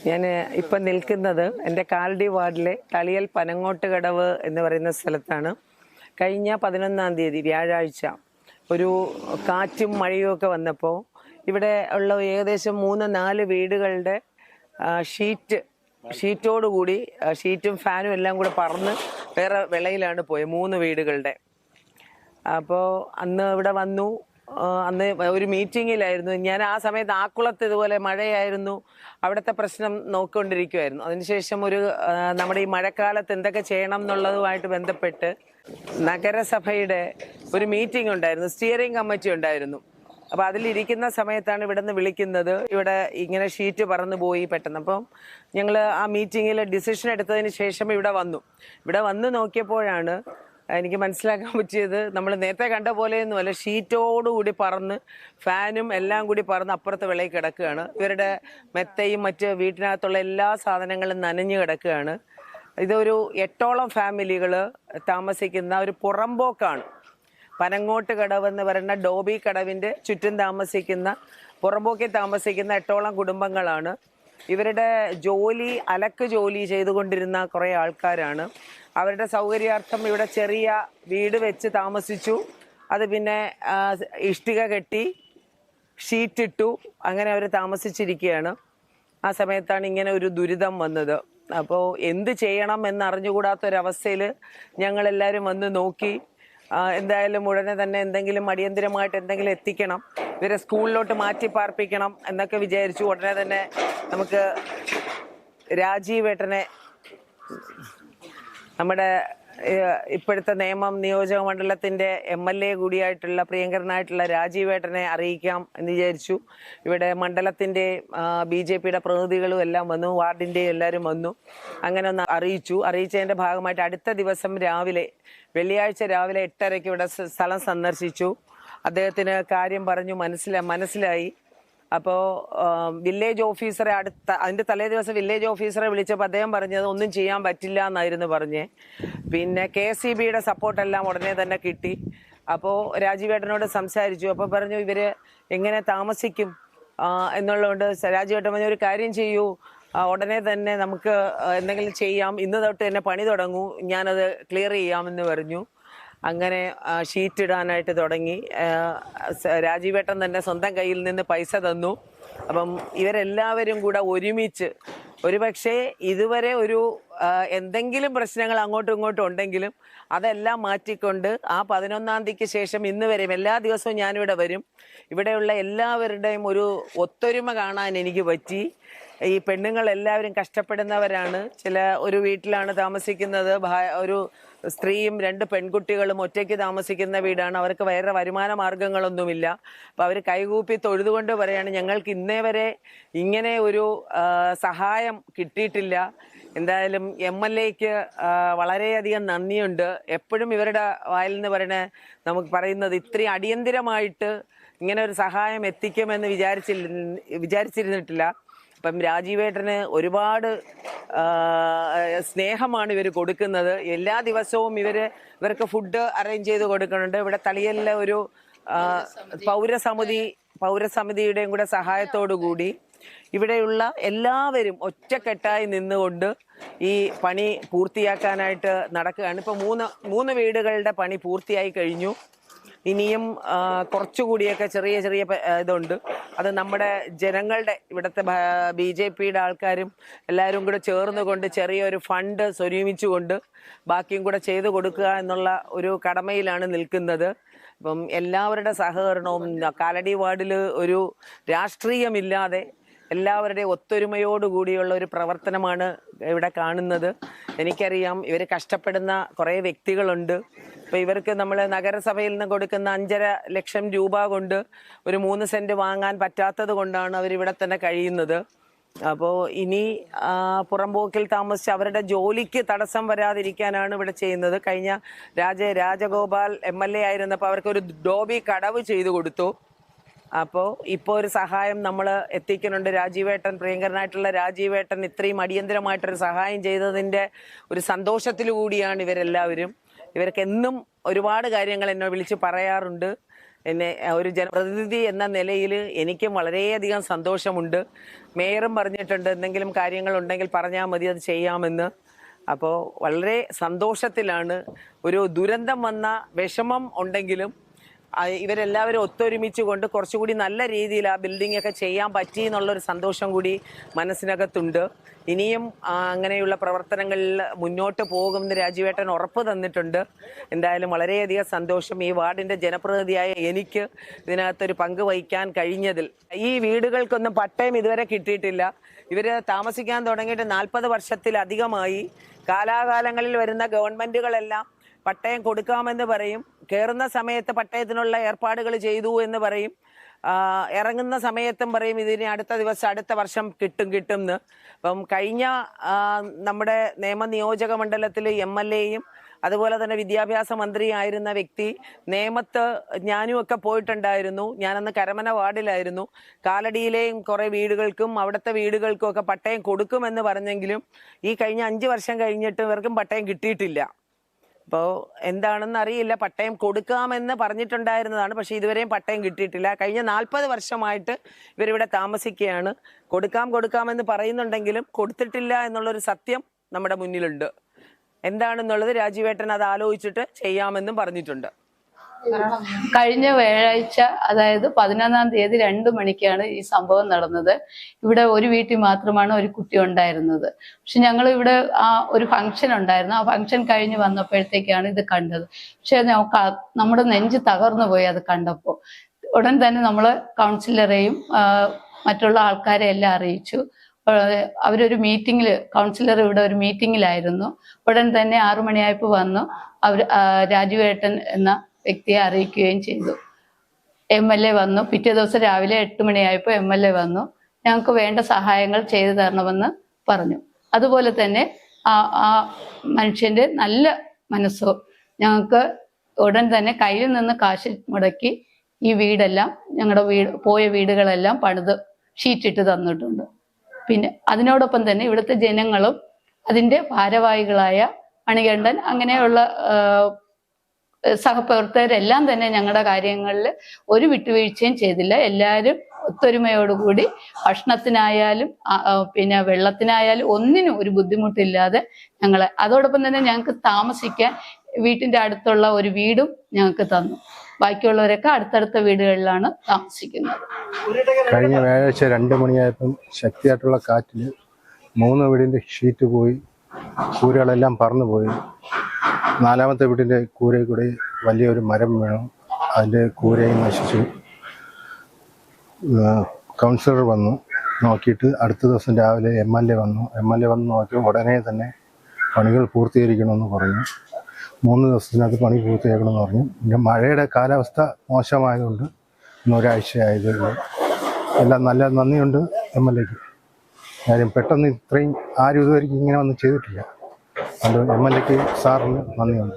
ഞാൻ ഇപ്പം നിൽക്കുന്നത് എൻ്റെ കാലടി വാർഡിലെ തളിയൽ പനങ്ങോട്ട് കടവ് എന്ന് പറയുന്ന സ്ഥലത്താണ്. കഴിഞ്ഞ 11-ാം തീയതി വ്യാഴാഴ്ച ഒരു കാറ്റും മഴയും ഒക്കെ വന്നപ്പോൾ ഇവിടെ ഉള്ള ഏകദേശം 3-4 വീടുകളുടെ ഷീറ്റോടുകൂടി ഷീറ്റും ഫാനും എല്ലാം കൂടെ പറന്ന് വേറെ വിളയിലാണ് പോയത് 3 വീടുകളുടെ. അപ്പോൾ അന്ന് ഇവിടെ വന്നു. അന്ന് ഒരു മീറ്റിങ്ങിലായിരുന്നു ഞാൻ. ആ സമയത്ത് ആക്കുളത്ത് ഇതുപോലെ മഴയായിരുന്നു. അവിടുത്തെ പ്രശ്നം നോക്കിക്കൊണ്ടിരിക്കുമായിരുന്നു. അതിനുശേഷം നമ്മുടെ ഈ മഴക്കാലത്ത് എന്തൊക്കെ ചെയ്യണം എന്നുള്ളതുമായിട്ട് ബന്ധപ്പെട്ട് നഗരസഭയുടെ ഒരു മീറ്റിംഗ് ഉണ്ടായിരുന്നു, സ്റ്റിയറിംഗ് കമ്മിറ്റി ഉണ്ടായിരുന്നു. അപ്പോൾ അതിലിരിക്കുന്ന സമയത്താണ് ഇവിടെ നിന്ന് വിളിക്കുന്നത്. ഇവിടെ ഇങ്ങനെ ഷീറ്റ് പറന്നു പോയി പെട്ടെന്ന്. അപ്പം ഞങ്ങൾ ആ മീറ്റിങ്ങിൽ ഡിസിഷൻ എടുത്തതിന് ശേഷം ഇവിടെ വന്ന് നോക്കിയപ്പോഴാണ് എനിക്ക് മനസ്സിലാക്കാൻ പറ്റിയത്, നമ്മൾ നേരത്തെ കണ്ട പോലെയൊന്നുമല്ല, ഷീറ്റോടുകൂടി പറന്ന് ഫാനും എല്ലാം കൂടി പറന്ന് അപ്പുറത്ത് വിളയിൽ കിടക്കുകയാണ്. ഇവരുടെ മെത്തയും മറ്റ് വീട്ടിനകത്തുള്ള എല്ലാ സാധനങ്ങളും നനഞ്ഞു കിടക്കുകയാണ്. ഇതൊരു 8ഓളം ഫാമിലികൾ താമസിക്കുന്ന ഒരു പുറമ്പോക്കാണ്. പനങ്ങോട്ട് കടവ് എന്ന് പറയുന്ന ഡോബി കടവിൻ്റെ ചുറ്റും താമസിക്കുന്ന പുറമ്പോക്കിൽ താമസിക്കുന്ന 8ഓളം കുടുംബങ്ങളാണ്. ഇവരുടെ അലക്ക് ജോലി ചെയ്തുകൊണ്ടിരുന്ന കുറേ ആൾക്കാരാണ്. അവരുടെ സൗകര്യാർത്ഥം ഇവിടെ ചെറിയ വീട് വെച്ച് താമസിച്ചു. അത് പിന്നെ ഇഷ്ടിക കെട്ടി ഷീറ്റിട്ടു, അങ്ങനെ അവർ താമസിച്ചിരിക്കുകയാണ്. ആ സമയത്താണ് ഇങ്ങനെ ഒരു ദുരിതം വന്നത്. അപ്പോൾ എന്ത് ചെയ്യണം എന്നറിഞ്ഞുകൂടാത്തൊരവസ്ഥയിൽ ഞങ്ങളെല്ലാവരും വന്ന് നോക്കി. എന്തായാലും ഉടനെ തന്നെ എന്തെങ്കിലും അടിയന്തിരമായിട്ട് എന്തെങ്കിലും എത്തിക്കണം, ഇവരെ സ്കൂളിലോട്ട് മാറ്റി പാർപ്പിക്കണം എന്നൊക്കെ വിചാരിച്ചു. ഉടനെ തന്നെ നമുക്ക് രാജീവേട്ടനെ, നമ്മുടെ ഇപ്പോഴത്തെ നിയോജക മണ്ഡലത്തിൻ്റെ MLA കൂടിയായിട്ടുള്ള പ്രിയങ്കരനായിട്ടുള്ള രാജീവേട്ടനെ അറിയിക്കാം എന്ന് വിചാരിച്ചു. ഇവിടെ മണ്ഡലത്തിൻ്റെ BJPയുടെ പ്രതിനിധികളും എല്ലാം വന്നു, വാർഡിൻ്റെ എല്ലാവരും വന്നു. അങ്ങനെ ഒന്ന് അറിയിച്ചതിൻ്റെ ഭാഗമായിട്ട് അടുത്ത ദിവസം വെള്ളിയാഴ്ച രാവിലെ 8:30 ഇവിടെ സ്ഥലം സന്ദർശിച്ചു. അദ്ദേഹത്തിന് കാര്യം പറഞ്ഞു മനസ്സിലായി. അപ്പോൾ വില്ലേജ് ഓഫീസറെ അതിൻ്റെ തലേ ദിവസം വില്ലേജ് ഓഫീസറെ വിളിച്ചപ്പോൾ അദ്ദേഹം പറഞ്ഞത് ഒന്നും ചെയ്യാൻ പറ്റില്ല എന്നായിരുന്നു പറഞ്ഞേ. പിന്നെ KCBയുടെ സപ്പോർട്ടെല്ലാം ഉടനെ തന്നെ കിട്ടി. അപ്പോൾ രാജീവേട്ടനോട് സംസാരിച്ചു. അപ്പോൾ പറഞ്ഞു ഇവർ എങ്ങനെ താമസിക്കും എന്നുള്ളതുകൊണ്ട് രാജീവേട്ടൻ പറഞ്ഞു ഒരു കാര്യം ചെയ്യൂ, ഉടനെ തന്നെ നമുക്ക് എന്തെങ്കിലും ചെയ്യാം, ഇന്ന് തൊട്ട് തന്നെ പണി തുടങ്ങൂ, ഞാനത് ക്ലിയർ ചെയ്യാമെന്ന് പറഞ്ഞു. അങ്ങനെ ഷീറ്റ് ഇടാനായിട്ട് തുടങ്ങി. രാജീവേട്ടൻ തന്നെ സ്വന്തം കയ്യിൽ നിന്ന് പൈസ തന്നു. അപ്പം ഇവരെല്ലാവരും കൂടെ ഒരുമിച്ച്, ഒരുപക്ഷെ ഇതുവരെ എന്തെങ്കിലും പ്രശ്നങ്ങൾ അങ്ങോട്ടും ഇങ്ങോട്ടും ഉണ്ടെങ്കിലും അതെല്ലാം മാറ്റിക്കൊണ്ട് ആ 11-ാം തീയതിക്ക് ശേഷം ഇന്ന് വരെയും എല്ലാ ദിവസവും ഞാനിവിടെ വരും. ഇവിടെയുള്ള എല്ലാവരുടെയും ഒരു ഒത്തൊരുമ കാണാൻ എനിക്ക് പറ്റി. ഈ പെണ്ണുങ്ങളെല്ലാവരും കഷ്ടപ്പെടുന്നവരാണ്. ഒരു വീട്ടിലാണ് താമസിക്കുന്നത്, ഒരു സ്ത്രീയും 2 പെൺകുട്ടികളും ഒറ്റയ്ക്ക് താമസിക്കുന്ന വീടാണ്. അവർക്ക് വേറെ വരുമാന മാർഗങ്ങളൊന്നുമില്ല. അപ്പോൾ അവർ കൈകൂപ്പി തൊഴുതുകൊണ്ട് പറയാണ്, ഞങ്ങൾക്ക് ഇന്നേ വരെ ഇങ്ങനെ ഒരു സഹായം കിട്ടിയിട്ടില്ല. എന്തായാലും MLAക്ക് വളരെയധികം നന്ദിയുണ്ട്. എപ്പോഴും ഇവരുടെ വായിൽ നിന്ന് നമുക്ക് പറയുന്നത് ഇത്രയും അടിയന്തിരമായിട്ട് ഇങ്ങനെ ഒരു സഹായം എത്തിക്കുമെന്ന് വിചാരിച്ചിരുന്നിട്ടില്ല. അപ്പം രാജീവേട്ടന് ഒരുപാട് സ്നേഹമാണ് ഇവർ കൊടുക്കുന്നത്. എല്ലാ ദിവസവും ഇവർക്ക് ഫുഡ് അറേഞ്ച് ചെയ്ത് കൊടുക്കുന്നുണ്ട്. ഇവിടെ തളിയലിലെ ഒരു പൗരസമിതിയുടെയും കൂടെ സഹായത്തോടു കൂടി ഇവിടെയുള്ള എല്ലാവരും ഒറ്റക്കെട്ടായി നിന്നുകൊണ്ട് ഈ പണി പൂർത്തിയാക്കാനായിട്ട് നടക്കുകയാണ്. ഇപ്പോൾ 3 വീടുകളുടെ പണി പൂർത്തിയായി കഴിഞ്ഞു. ഇനിയും കുറച്ചുകൂടിയൊക്കെ ചെറിയ ഇതുണ്ട്. അത് നമ്മുടെ ജനങ്ങളുടെ, ഇവിടുത്തെ BJPയുടെ ആൾക്കാരും എല്ലാവരും കൂടെ ചേർന്നുകൊണ്ട് ചെറിയൊരു ഫണ്ട് സ്വരൂപിച്ചുകൊണ്ട് ബാക്കിയും കൂടെ ചെയ്തു കൊടുക്കുക എന്നുള്ള ഒരു കടമയിലാണ് നിൽക്കുന്നത്. അപ്പം എല്ലാവരുടെ സഹകരണവും, കാലടി വാർഡിൽ ഒരു രാഷ്ട്രീയമില്ലാതെ എല്ലാവരുടെയും ഒത്തൊരുമയോടുകൂടിയുള്ള ഒരു പ്രവർത്തനമാണ് ഇവിടെ കാണുന്നത്. എനിക്കറിയാം ഇവർ കഷ്ടപ്പെടുന്ന കുറേ വ്യക്തികളുണ്ട്. അപ്പോൾ ഇവർക്ക് നമ്മൾ നഗരസഭയിൽ നിന്ന് കൊടുക്കുന്ന 5.5 ലക്ഷം രൂപ കൊണ്ട് ഒരു 3 സെന്റ് വാങ്ങാൻ പറ്റാത്തത് കൊണ്ടാണ് അവരിവിടെ തന്നെ കഴിയുന്നത്. അപ്പോൾ ഇനി പുറമ്പോക്കിൽ താമസിച്ച് അവരുടെ ജോലിക്ക് തടസ്സം വരാതിരിക്കാനാണ് ഇവിടെ ചെയ്യുന്നത്. കഴിഞ്ഞ രാജഗോപാൽ MLA ആയിരുന്നപ്പോൾ അവർക്കൊരു ഡോബി കടവ് ചെയ്തു കൊടുത്തു. അപ്പോൾ ഇപ്പോൾ ഒരു സഹായം നമ്മൾ എത്തിക്കുന്നുണ്ട്. പ്രിയങ്കരനായിട്ടുള്ള രാജീവേട്ടൻ ഇത്രയും അടിയന്തരമായിട്ടൊരു സഹായം ചെയ്തതിൻ്റെ ഒരു സന്തോഷത്തിലു കൂടിയാണ് ഇവരെല്ലാവരും. ഇവർക്ക് എന്നും ഒരുപാട് കാര്യങ്ങൾ എന്നെ വിളിച്ച് പറയാറുണ്ട്. എന്നെ ഒരു ജനപ്രതിനിധി എന്ന നിലയിൽ എനിക്കും വളരെയധികം സന്തോഷമുണ്ട്. മേയറും പറഞ്ഞിട്ടുണ്ട് എന്തെങ്കിലും കാര്യങ്ങളുണ്ടെങ്കിൽ പറഞ്ഞാൽ മതി, അത് ചെയ്യാമെന്ന്. അപ്പോൾ വളരെ സന്തോഷത്തിലാണ്. ഒരു ദുരന്തം വന്ന വിഷമം ഉണ്ടെങ്കിലും ഇവരെല്ലാവരും ഒത്തൊരുമിച്ച് കൊണ്ട് കുറച്ചുകൂടി നല്ല രീതിയിൽ ആ ബിൽഡിംഗ് ഒക്കെ ചെയ്യാൻ പറ്റി എന്നുള്ളൊരു സന്തോഷം കൂടി മനസ്സിനകത്തുണ്ട്. ഇനിയും അങ്ങനെയുള്ള പ്രവർത്തനങ്ങളിൽ മുന്നോട്ട് പോകുമെന്ന് രാജീവേട്ടൻ ഉറപ്പ് തന്നിട്ടുണ്ട്. എന്തായാലും വളരെയധികം സന്തോഷം. ഈ വാർഡിൻ്റെ ജനപ്രതിനിധിയായ എനിക്ക് ഇതിനകത്തൊരു പങ്ക് വഹിക്കാൻ കഴിഞ്ഞതിൽ. ഈ വീടുകൾക്കൊന്നും പട്ടയം ഇതുവരെ കിട്ടിയിട്ടില്ല. ഇവർ താമസിക്കാൻ തുടങ്ങിയിട്ട് 40 വർഷത്തിലധികമായി. കാലാകാലങ്ങളിൽ വരുന്ന ഗവൺമെൻറ്റുകളെല്ലാം പട്ടയം കൊടുക്കാമെന്ന് പറയും, കയറുന്ന സമയത്ത് പട്ടയത്തിനുള്ള ഏർപ്പാടുകൾ ചെയ്തു എന്ന് പറയും, ഇറങ്ങുന്ന സമയത്തും പറയും ഇതിന് അടുത്ത ദിവസം അടുത്ത വർഷം കിട്ടും എന്ന്. അപ്പം കഴിഞ്ഞ നമ്മുടെ നിയമനിയോജക മണ്ഡലത്തിൽ MLA-യും അതുപോലെ തന്നെ വിദ്യാഭ്യാസ മന്ത്രിയായിരുന്ന വ്യക്തി നേമത്ത് ഞാനും ഒക്കെ പോയിട്ടുണ്ടായിരുന്നു. ഞാനന്ന് കരമന വാർഡിലായിരുന്നു. കാലടിയിലെയും കുറേ വീടുകൾക്കും അവിടുത്തെ വീടുകൾക്കും ഒക്കെ പട്ടയം കൊടുക്കുമെന്ന് പറഞ്ഞെങ്കിലും ഈ കഴിഞ്ഞ 5 വർഷം കഴിഞ്ഞിട്ട് ഇവർക്കും പട്ടയം കിട്ടിയിട്ടില്ല. അപ്പോൾ എന്താണെന്ന് അറിയില്ല. പട്ടയം കൊടുക്കാമെന്ന് പറഞ്ഞിട്ടുണ്ടായിരുന്നതാണ്, പക്ഷേ ഇതുവരെയും പട്ടയം കിട്ടിയിട്ടില്ല. കഴിഞ്ഞ 40 വർഷമായിട്ട് ഇവരിവിടെ താമസിക്കുകയാണ്. കൊടുക്കാമെന്ന് പറയുന്നുണ്ടെങ്കിലും കൊടുത്തിട്ടില്ല എന്നുള്ളൊരു സത്യം നമ്മുടെ മുന്നിലുണ്ട്. എന്താണെന്നുള്ളത് രാജീവേട്ടൻ അത് ആലോചിച്ചിട്ട് ചെയ്യാമെന്നും പറഞ്ഞിട്ടുണ്ട്. കഴിഞ്ഞ വ്യാഴാഴ്ച, അതായത് 11-ാം തീയതി 2 മണിക്കാണ് ഈ സംഭവം നടന്നത്. ഇവിടെ ഒരു വീട്ടിൽ മാത്രമാണ് ഒരു കുട്ടി ഉണ്ടായിരുന്നത്. പക്ഷെ ഞങ്ങൾ ഇവിടെ ഒരു ഫംഗ്ഷൻ ഉണ്ടായിരുന്നു. ആ ഫംഗ്ഷൻ കഴിഞ്ഞ് വന്നപ്പോഴത്തേക്കാണ് ഇത് കണ്ടത്. പക്ഷെ നമ്മുടെ നെഞ്ച് തകർന്നു പോയി അത് കണ്ടപ്പോൾ. ഉടൻ തന്നെ നമ്മൾ കൗൺസിലറെയും മറ്റുള്ള ആൾക്കാരെ എല്ലാം അറിയിച്ചു. അവരൊരു മീറ്റിങ്ങിൽ, കൗൺസിലർ ഇവിടെ ഒരു മീറ്റിങ്ങിലായിരുന്നു. ഉടൻ തന്നെ 6 മണിയായപ്പോൾ വന്നു. രാജീവേട്ടൻ എന്ന വ്യക്തിയെ അറിയിക്കുകയും ചെയ്തു. MLA വന്നു. പിറ്റേ ദിവസം രാവിലെ 8 മണിയായപ്പോൾ MLA വന്നു. ഞങ്ങൾക്ക് വേണ്ട സഹായങ്ങൾ ചെയ്തു തരണമെന്ന് പറഞ്ഞു. അതുപോലെ തന്നെ ആ മനുഷ്യന്റെ നല്ല മനസ്സോ ഞങ്ങൾക്ക് ഉടൻ തന്നെ കയ്യിൽ നിന്ന് കാശ് മുടക്കി ഈ വീടെല്ലാം, ഞങ്ങളുടെ പോയ വീടുകളെല്ലാം പണിത് ഷീറ്റിട്ട് തന്നിട്ടുണ്ട്. പിന്നെ അതിനോടൊപ്പം തന്നെ ഇവിടുത്തെ ജനങ്ങളും അതിൻ്റെ ഭാരവാഹികളായ മണികണ്ഠൻ അങ്ങനെയുള്ള സഹപ്രവർത്തകരെല്ലാം തന്നെ ഞങ്ങളുടെ കാര്യങ്ങളിൽ ഒരു വിട്ടുവീഴ്ചയും ചെയ്തില്ല. എല്ലാവരും ഒത്തൊരുമയോടുകൂടി ഭക്ഷണത്തിനായാലും പിന്നെ വെള്ളത്തിനായാലും ഒന്നിനും ഒരു ബുദ്ധിമുട്ടില്ലാതെ ഞങ്ങളെ, അതോടൊപ്പം തന്നെ ഞങ്ങൾക്ക് താമസിക്കാൻ വീട്ടിൻ്റെ അടുത്തുള്ള ഒരു വീടും ഞങ്ങൾക്ക് തന്നു. ബാക്കിയുള്ളവരൊക്കെ അടുത്തടുത്ത വീടുകളിലാണ് താമസിക്കുന്നത്. കഴിഞ്ഞ വ്യാഴാഴ്ച 2 മണിയായപ്പം ശക്തിയായിട്ടുള്ള കാറ്റിൽ 3 വീടിൻ്റെ ഷീറ്റ് പോയി, കൂരകളെല്ലാം പറന്നുപോയി. 4-ാമത്തെ വീടിൻ്റെ കൂരയിൽ കൂടി വലിയൊരു മരം വീണു. അതിൻ്റെ കൂരയും നശിച്ചു. കൗൺസിലർ വന്നു നോക്കിയിട്ട് അടുത്ത ദിവസം രാവിലെ MLA വന്ന് നോക്കി ഉടനെ തന്നെ പണികൾ പൂർത്തീകരിക്കണമെന്ന് പറഞ്ഞു. 3 ദിവസത്തിനകത്ത് പണി പൂർത്തിയാക്കണമെന്ന് പറഞ്ഞു. പിന്നെ മഴയുടെ കാലാവസ്ഥ മോശമായതുകൊണ്ട് ഒരാഴ്ചയായത്. എല്ലാം നല്ല നന്ദിയുണ്ട് MLA-ക്ക്. കാര്യം പെട്ടെന്ന് ഇത്രയും ആരും ഇതുവരെയ്ക്കും ഇങ്ങനെ വന്ന് ചെയ്തിട്ടില്ല. അതുകൊണ്ട് MLA-ക്ക് സാറിന് നന്ദിയുണ്ട്.